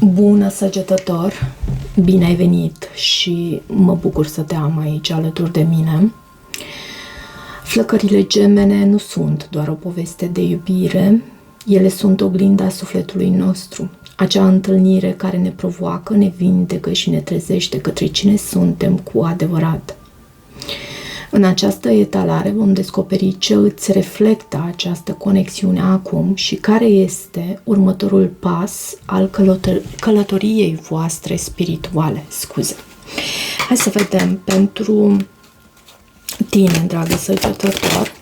Bună, săgetător! Bine ai venit și mă bucur să te am aici alături de mine. Flăcările gemene nu sunt doar o poveste de iubire, ele sunt oglinda sufletului nostru. Acea întâlnire care ne provoacă, ne vindecă și ne trezește către cine suntem cu adevărat. În această etalare vom descoperi ce îți reflectă această conexiune acum și care este următorul pas al călătoriei voastre spirituale. Hai să vedem pentru tine, dragă săgetător,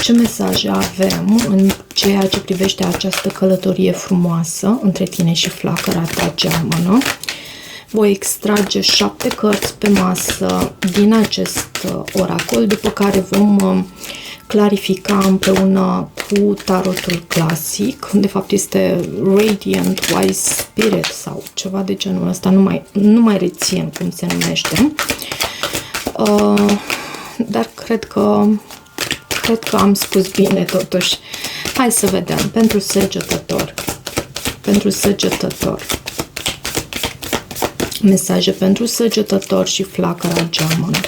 ce mesaje avem în ceea ce privește această călătorie frumoasă între tine și flacăra ta geamănă. Voi extrage 7 cărți pe masă din acest oracol, după care vom clarifica împreună cu tarotul clasic. De fapt este Radiant Wise Spirit sau ceva de genul ăsta, nu mai rețin cum se numește. Dar cred că am spus bine totuși. Hai să vedem pentru săgetător. Mesaje pentru săgetător și flacăra geamănă.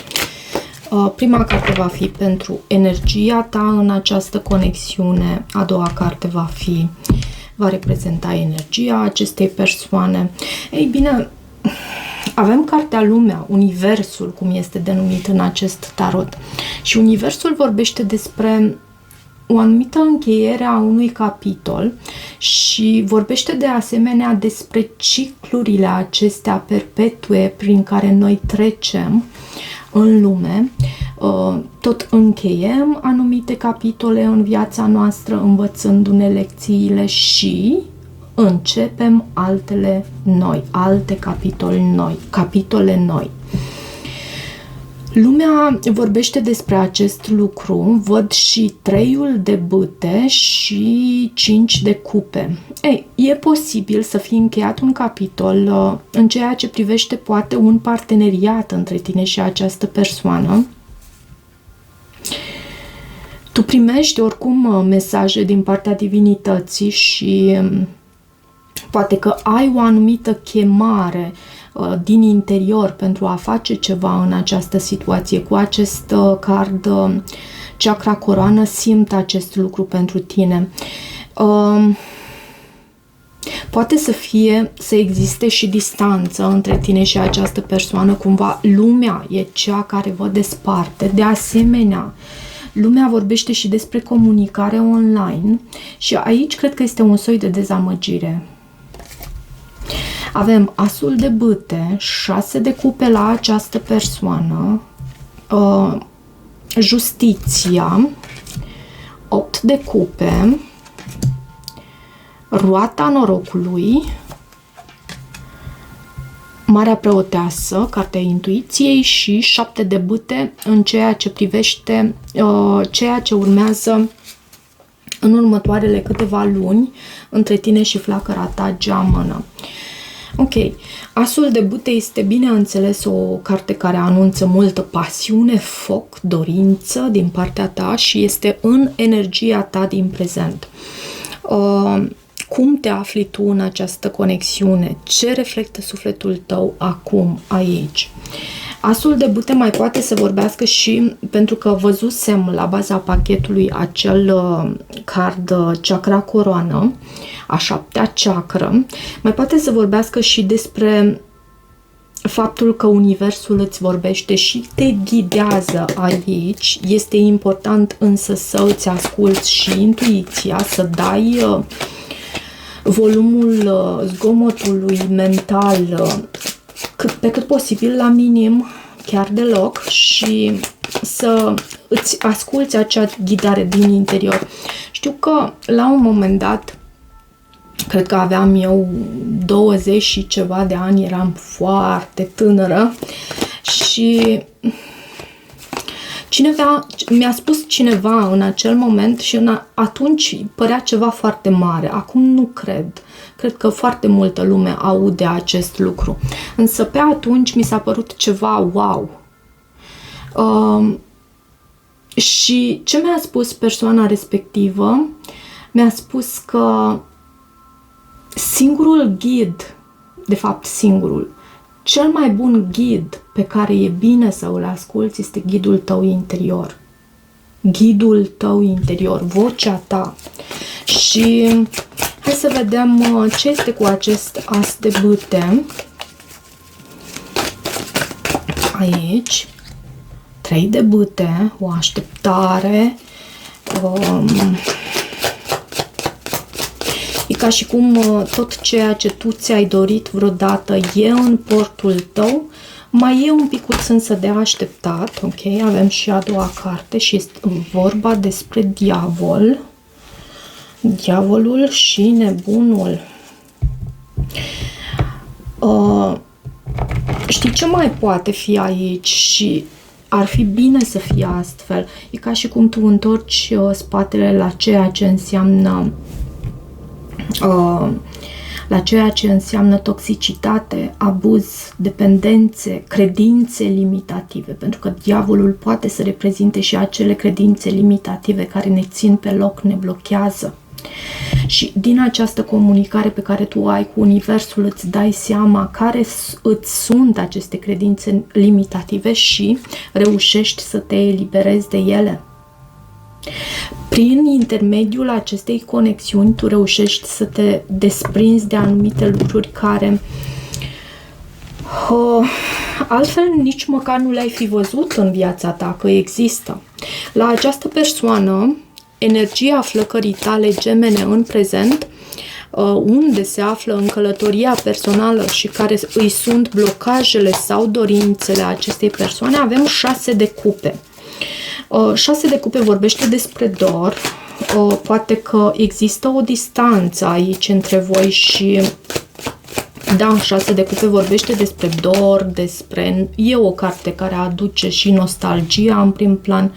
Prima carte va fi pentru energia ta în această conexiune. A doua carte va reprezenta energia acestei persoane. Ei bine, avem cartea Lumea, Universul, cum este denumit în acest tarot. Și Universul vorbește despre o anumită încheiere a unui capitol și vorbește de asemenea despre ciclurile acestea perpetue prin care noi trecem în lume. Tot încheiem anumite capitole în viața noastră, învățându-ne lecțiile și începem altele noi, alte capitole noi. Lumea vorbește despre acest lucru, văd și 3 de bâte și 5 de cupe. Ei, e posibil să fie încheiat un capitol în ceea ce privește poate un parteneriat între tine și această persoană. Tu primești oricum mesaje din partea divinității și poate că ai o anumită chemare din interior pentru a face ceva în această situație. Cu acest card chakra coroană simt acest lucru pentru tine. Poate să existe și distanță între tine și această persoană, cumva lumea e cea care vă desparte. De asemenea, lumea vorbește și despre comunicare online și aici cred că este un soi de dezamăgire. Avem asul de bâte, 6 de cupe la această persoană, justiția, 8 de cupe, roata norocului, Marea Preoteasă, cartea intuiției și 7 de bâte în ceea ce privește ceea ce urmează în următoarele câteva luni între tine și flacăra ta geamănă. Ok, asul de bâte este bineînțeles o carte care anunță multă pasiune, foc, dorință din partea ta și este în energia ta din prezent. Cum te afli tu în această conexiune? Ce reflectă sufletul tău acum, aici? Asul de bâte mai poate să vorbească și, pentru că văzusem la baza pachetului acel card chakra coroană, a 7-a chakră, mai poate să vorbească și despre faptul că Universul îți vorbește și te ghidează aici. Este important însă să îți asculți și intuiția, să dai volumul zgomotului mental pe cât posibil la minim, chiar deloc, și să îți asculți acea ghidare din interior. Știu că la un moment dat, cred că aveam eu 20 și ceva de ani, eram foarte tânără și mi-a spus cineva în acel moment și atunci părea ceva foarte mare. Acum nu cred. Cred că foarte multă lume aude acest lucru. Însă pe atunci mi s-a părut ceva wow. Și ce mi-a spus persoana respectivă? Mi-a spus că singurul ghid, de fapt singurul, cel mai bun ghid pe care e bine să îl asculți este ghidul tău interior. Ghidul tău interior, vocea ta. Și hai să vedem ce este cu acest as de bâte. Aici 3 de bâte, o așteptare. E ca și cum tot ceea ce tu ți-ai dorit vreodată e în portul tău. Mai e un picuț însă de așteptat, ok? Avem și a doua carte și este vorba despre diavol. Diavolul și nebunul. Știi ce mai poate fi aici și ar fi bine să fie astfel? E ca și cum tu întorci spatele la ceea ce înseamnă toxicitate, abuz, dependențe, credințe limitative, pentru că diavolul poate să reprezinte și acele credințe limitative care ne țin pe loc, ne blochează. Și din această comunicare pe care tu ai cu Universul îți dai seama care îți sunt aceste credințe limitative și reușești să te eliberezi de ele. Prin intermediul acestei conexiuni tu reușești să te desprinzi de anumite lucruri care altfel nici măcar nu le-ai fi văzut în viața ta că există. La această persoană, energia flăcării tale gemene în prezent, unde se află în călătoria personală și care îi sunt blocajele sau dorințele acestei persoane, avem 6 de cupe. 6 de cupe vorbește despre dor. Poate că există o distanță aici între voi și da, 6 de cupe vorbește despre dor, e o carte care aduce și nostalgia în prim plan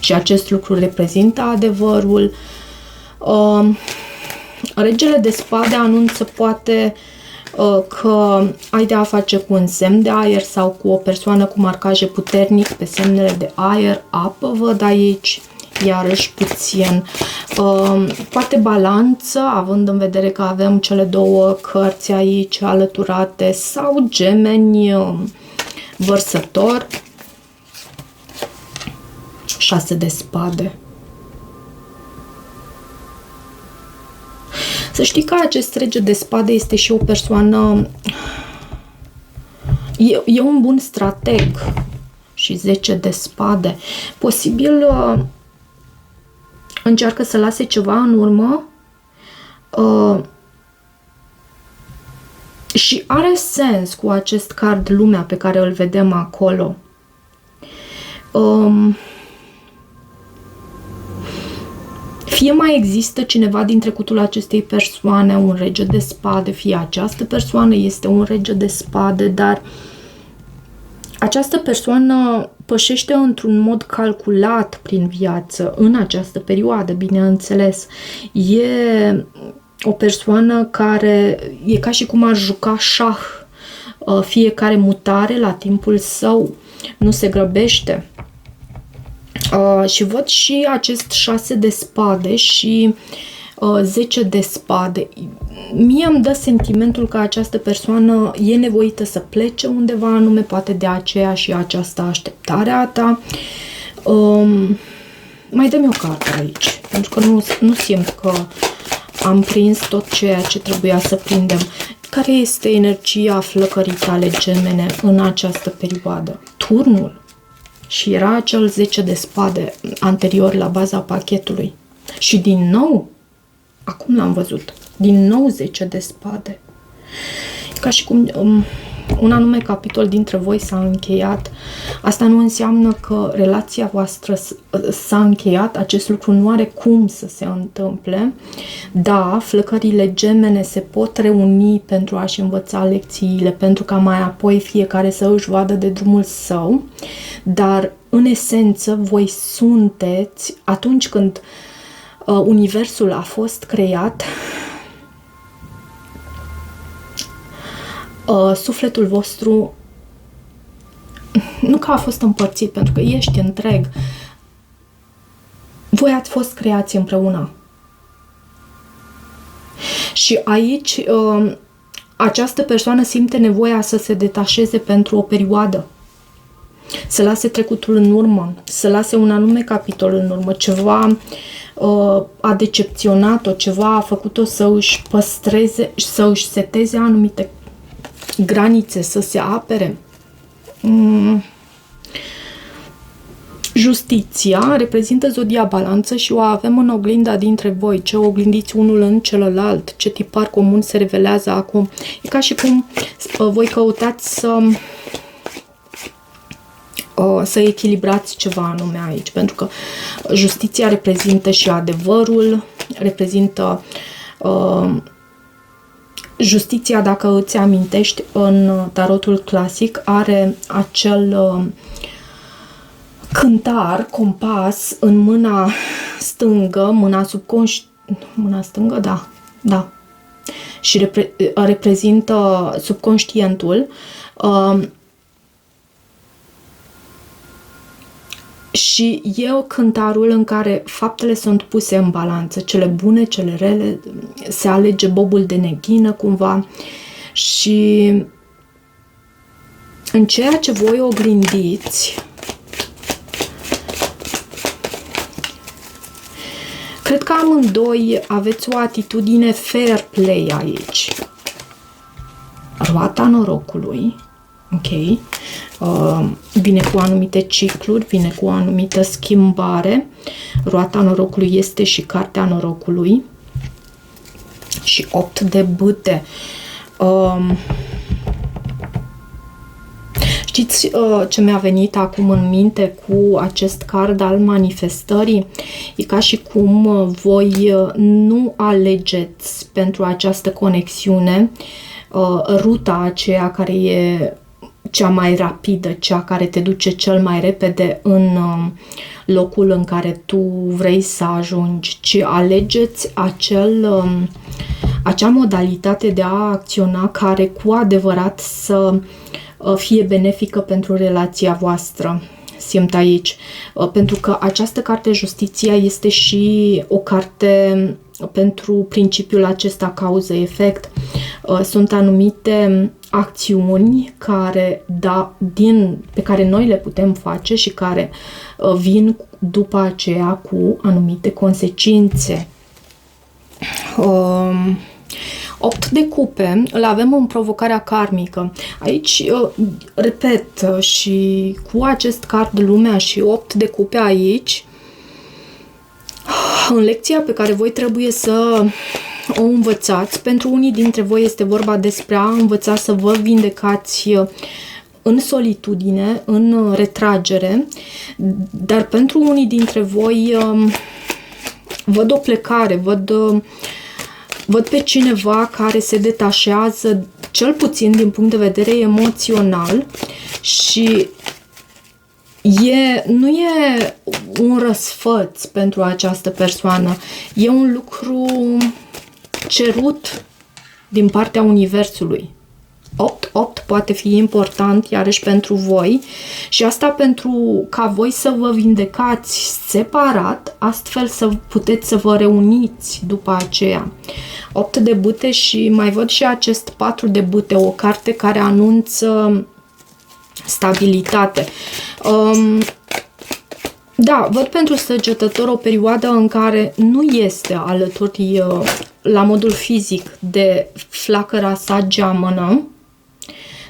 și acest lucru reprezintă adevărul. Regele de spade anunță poate că ai de a face cu un semn de aer sau cu o persoană cu marcaje puternic pe semnele de aer, apă, văd aici, iarăși puțin. Poate balanță, având în vedere că avem cele 2 cărți aici alăturate, sau gemeni, vărsător, 6 de spade. Să știi că acest rege de spade este și o persoană, e un bun strateg. Și 10 de spade. Posibil încearcă să lase ceva în urmă și are sens cu acest card lumea pe care îl vedem acolo. Fie mai există cineva din trecutul acestei persoane, un rege de spade, fie această persoană este un rege de spade, dar această persoană pășește într-un mod calculat prin viață, în această perioadă, bineînțeles. E o persoană care e ca și cum ar juca șah, fiecare mutare la timpul său, nu se grăbește. Și văd și acest 6 de spade și 10 de spade. Mie îmi dă sentimentul că această persoană e nevoită să plece undeva anume, poate de aceea și această așteptare a ta. Mai dă-mi o carte aici, pentru că nu simt că am prins tot ceea ce trebuia să prindem. Care este energia flăcării tale gemene în această perioadă? Turnul. Și era acel 10 de spade anterior la baza pachetului. Și din nou, acum l-am văzut, din nou 10 de spade. Ca și cum un anume capitol dintre voi s-a încheiat. Asta nu înseamnă că relația voastră s-a încheiat, acest lucru nu are cum să se întâmple. Da, flăcările gemene se pot reuni pentru a-și învăța lecțiile, pentru ca mai apoi fiecare să își vadă de drumul său, dar în esență voi sunteți, atunci când universul a fost creat, sufletul vostru nu că a fost împărțit, pentru că ești întreg. Voi ați fost creați împreună. Și aici această persoană simte nevoia să se detașeze pentru o perioadă, să lase trecutul în urmă, să lase un anume capitol în urmă, ceva a decepționat-o, ceva a făcut-o să își păstreze, să își seteze anumite granițe, să se apere. Justiția reprezintă zodia balanță și o avem în oglinda dintre voi, ce oglindiți unul în celălalt, ce tipar comun se revelează acum. E ca și cum voi căutați să echilibrați ceva anume aici, pentru că justiția reprezintă și adevărul, reprezintă justiția, dacă îți amintești, în tarotul clasic are acel cântar, compas în mâna stângă, mâna stângă, da. Și reprezintă subconștientul. Și e cântarul în care faptele sunt puse în balanță, cele bune, cele rele, se alege bobul de neghină cumva și în ceea ce voi oglindiți, cred că amândoi aveți o atitudine fair play aici. Roata norocului, ok? Vine cu anumite cicluri, vine cu o anumită schimbare. Roata norocului este și cartea norocului. Și 8 de bâte. Știți ce mi-a venit acum în minte cu acest card al manifestării? E ca și cum voi nu alegeți pentru această conexiune ruta aceea care e cea mai rapidă, cea care te duce cel mai repede în locul în care tu vrei să ajungi, ci alegeți acea modalitate de a acționa care cu adevărat să fie benefică pentru relația voastră. Simt aici. Pentru că această carte, Justiția, este și o carte pentru principiul acesta cauză-efect. Sunt anumite acțiuni pe care noi le putem face și care vin după aceea cu anumite consecințe. 8 de cupe îl avem în provocarea karmică. Aici, repet, și cu acest card lumea și 8 de cupe aici, în lecția pe care voi trebuie să o învățați, pentru unii dintre voi este vorba despre a învăța să vă vindecați în solitudine, în retragere, dar pentru unii dintre voi văd o plecare, văd pe cineva care se detașează, cel puțin din punct de vedere emoțional, și nu e un răsfăț pentru această persoană, e un lucru cerut din partea Universului. 8 poate fi important iarăși pentru voi și asta pentru ca voi să vă vindecați separat, astfel să puteți să vă reuniți după aceea. 8 de bâte și mai văd și acest 4 de bâte, o carte care anunță stabilitate. Da, văd pentru săgetător o perioadă în care nu este alături la modul fizic de flacăra sa geamănă.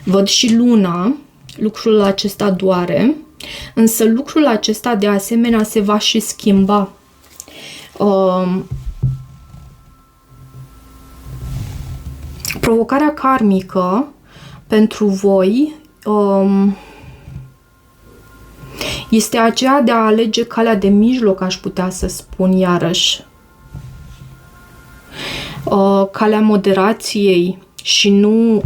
Văd și luna, lucrul acesta doare, însă lucrul acesta de asemenea se va și schimba. Provocarea karmică pentru voi este aceea de a alege calea de mijloc, aș putea să spun iarăși. Calea moderației și nu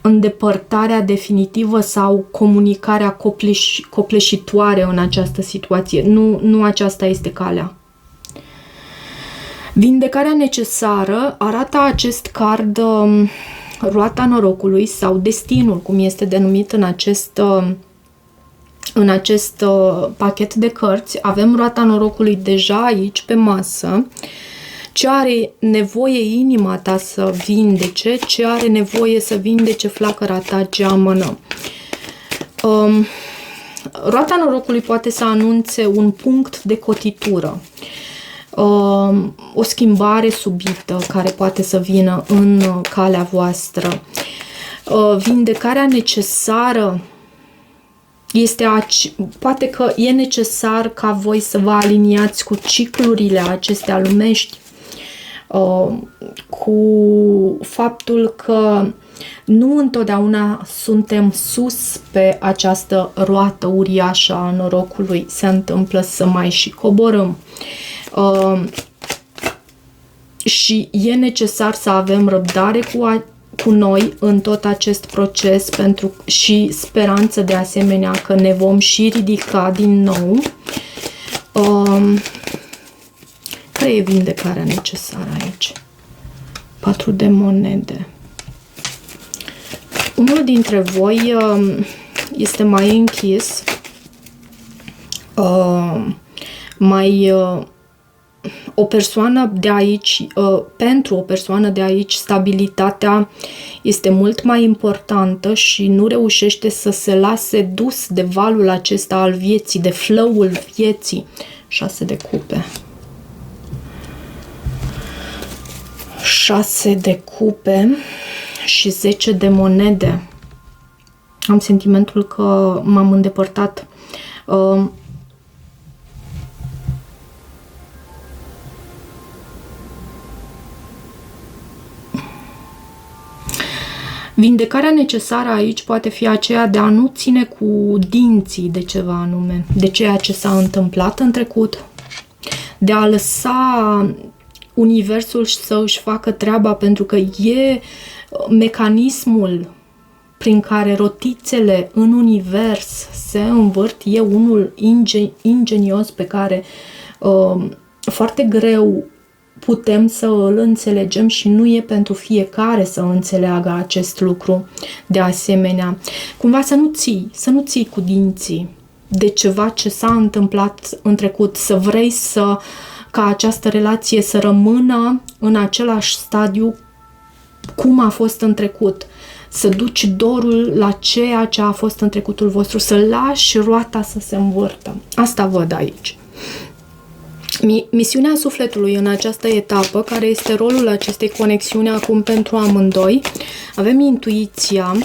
îndepărtarea definitivă sau comunicarea copleșitoare în această situație. Nu aceasta este calea. Vindecarea necesară arată acest card, roata norocului sau destinul, cum este denumit în acest pachet de cărți. Avem roata norocului deja aici pe masă, ce are nevoie inima ta să vindece, ce are nevoie să vindece flacăra ta geamănă. Roata norocului poate să anunțe un punct de cotitură, o schimbare subită care poate să vină în calea voastră. Vindecarea necesară poate că e necesar ca voi să vă aliniați cu ciclurile acestea lumești, cu faptul că nu întotdeauna suntem sus pe această roată uriașă a norocului. Se întâmplă să mai și coborâm. Și e necesar să avem răbdare cu noi în tot acest proces și speranță de asemenea că ne vom și ridica din nou. Care e vindecarea necesară aici? 4 de monede. Unul dintre voi este mai închis, o persoană de aici, pentru o persoană de aici, stabilitatea este mult mai importantă și nu reușește să se lase dus de valul acesta al vieții, de flow-ul vieții. 6 de cupe. 6 de cupe și 10 de monede. Am sentimentul că m-am îndepărtat. Vindecarea necesară aici poate fi aceea de a nu ține cu dinții de ceva anume, de ceea ce s-a întâmplat în trecut, de a lăsa universul să își facă treaba, pentru că e mecanismul prin care rotițele în univers se învârt, e unul ingenios pe care foarte greu putem să îl înțelegem și nu e pentru fiecare să înțeleagă acest lucru. De asemenea, cumva să nu ții cu dinții de ceva ce s-a întâmplat în trecut, să vrei ca această relație să rămână în același stadiu cum a fost în trecut, să duci dorul la ceea ce a fost în trecutul vostru, să lași roata să se învârtă. Asta văd aici. Misiunea sufletului în această etapă, care este rolul acestei conexiuni acum pentru amândoi, avem intuiția,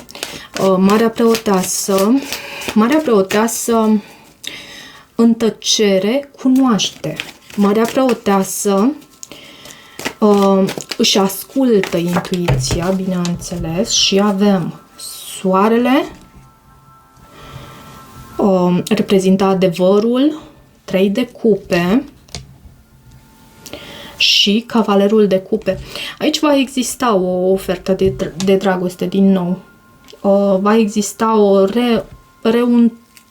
Marea Preoteasă. Marea Preoteasă în tăcere cunoaște. Marea Preoteasă își ascultă intuiția, bineînțeles, și avem Soarele, reprezintă adevărul, 3 de cupe și Cavalerul de cupe. Aici va exista o ofertă de dragoste din nou. Va exista o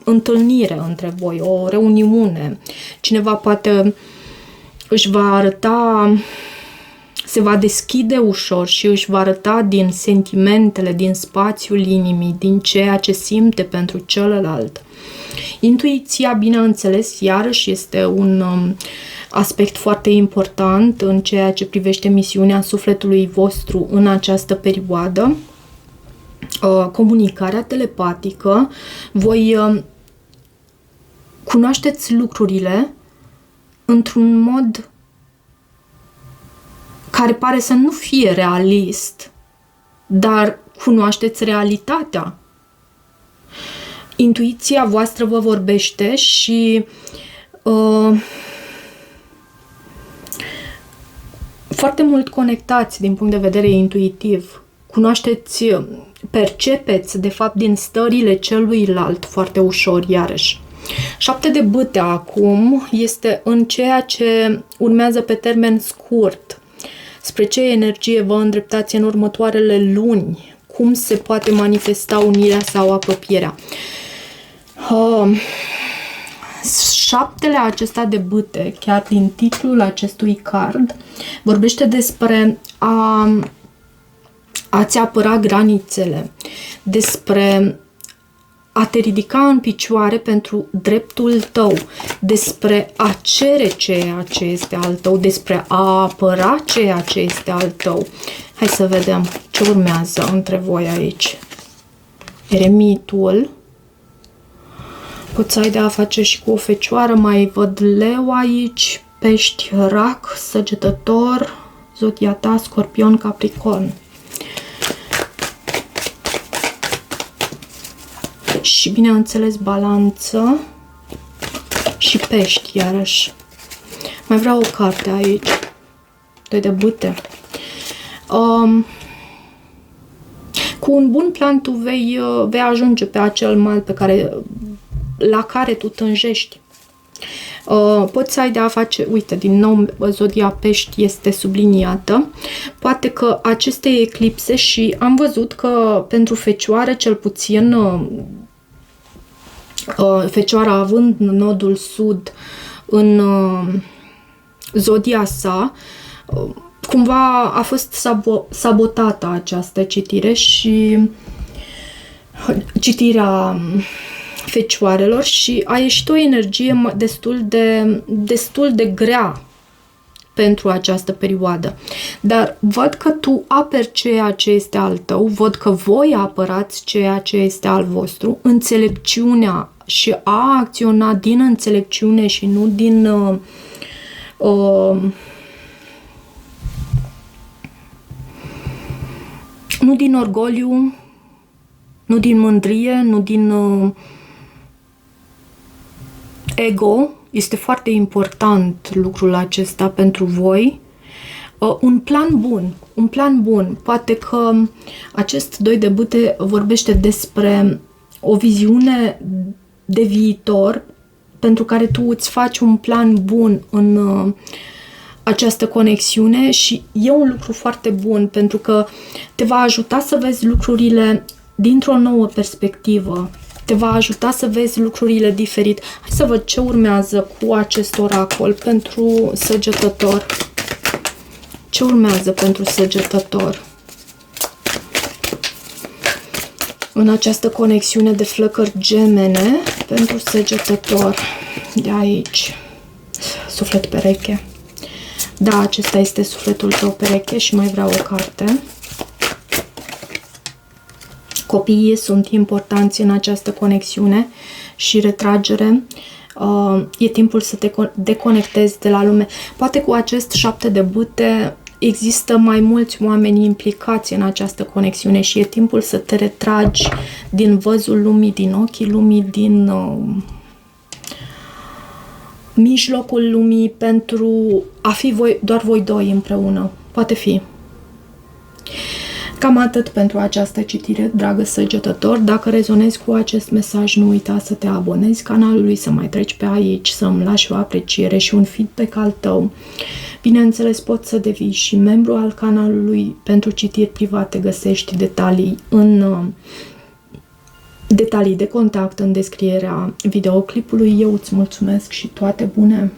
întâlnire între voi, o reuniune. Cineva poate își va arăta, se va deschide ușor și își va arăta din sentimentele, din spațiul inimii, din ceea ce simte pentru celălalt. Intuiția, bineînțeles, iarăși este un aspect foarte important în ceea ce privește misiunea sufletului vostru în această perioadă. Comunicarea telepatică. Voi cunoașteți lucrurile într-un mod care pare să nu fie realist, dar cunoașteți realitatea. Intuiția voastră vă vorbește și foarte mult conectați din punct de vedere intuitiv. Cunoașteți, percepeți, de fapt, din stările celuilalt foarte ușor, iarăși. 7 de bâte acum este în ceea ce urmează pe termen scurt. Spre ce energie vă îndreptați în următoarele luni? Cum se poate manifesta unirea sau apropierea? 7-le acesta de bâte, chiar din titlul acestui card, vorbește despre a-ți apăra granițele, despre a te ridica în picioare pentru dreptul tău, despre a cere ceea ce este al tău, despre a apăra ceea ce este al tău. Hai să vedem ce urmează între voi aici. Eremitul. Poți să ai de a face și cu o fecioară, mai văd leu aici, pești, rac, săgetător, zodia ta, scorpion, capricorn. Și bineînțeles balanță și pești iarăși. Mai vreau o carte aici. 2 de bâte. Cu un bun plan tu vei ajunge pe acel mal la care tu tânjești. Poți să ai de a face, uite, din nou zodia pești este subliniată. Poate că aceste eclipse, și am văzut că pentru fecioară cel puțin, fecioara având nodul sud în zodia sa, cumva a fost sabotată această citire și citirea fecioarelor și a ieșit o energie destul de grea pentru această perioadă. Dar văd că tu aperi ceea ce este al tău, văd că voi apărați ceea ce este al vostru, înțelepciunea, și a acționa din înțelepciune și nu din nu din orgoliu, nu din mândrie, nu din ego. Este foarte important lucrul acesta pentru voi. Un plan bun. Poate că acest 2 de bâte vorbește despre o viziune de viitor pentru care tu îți faci un plan bun în această conexiune și e un lucru foarte bun pentru că te va ajuta să vezi lucrurile dintr-o nouă perspectivă. Te va ajuta să vezi lucrurile diferit. Hai să văd ce urmează cu acest oracol pentru Săgetător. Ce urmează pentru Săgetător? În această conexiune de flăcări gemene pentru Săgetător. De aici. Suflet pereche. Da, acesta este sufletul tău pereche și mai vreau o carte. Copiii sunt importanți în această conexiune și retragere. E timpul să te deconectezi de la lume. Poate cu acest 7 de bâte există mai mulți oameni implicați în această conexiune și e timpul să te retragi din văzul lumii, din ochii lumii, din mijlocul lumii pentru a fi doar voi doi împreună. Poate fi. Cam atât pentru această citire, dragă Săgetător. Dacă rezonezi cu acest mesaj, nu uita să te abonezi canalului, să mai treci pe aici, să îmi lași o apreciere și un feedback al tău. Bineînțeles, poți să devii și membru al canalului. Pentru citiri private găsești detalii de contact în descrierea videoclipului. Eu îți mulțumesc și toate bune!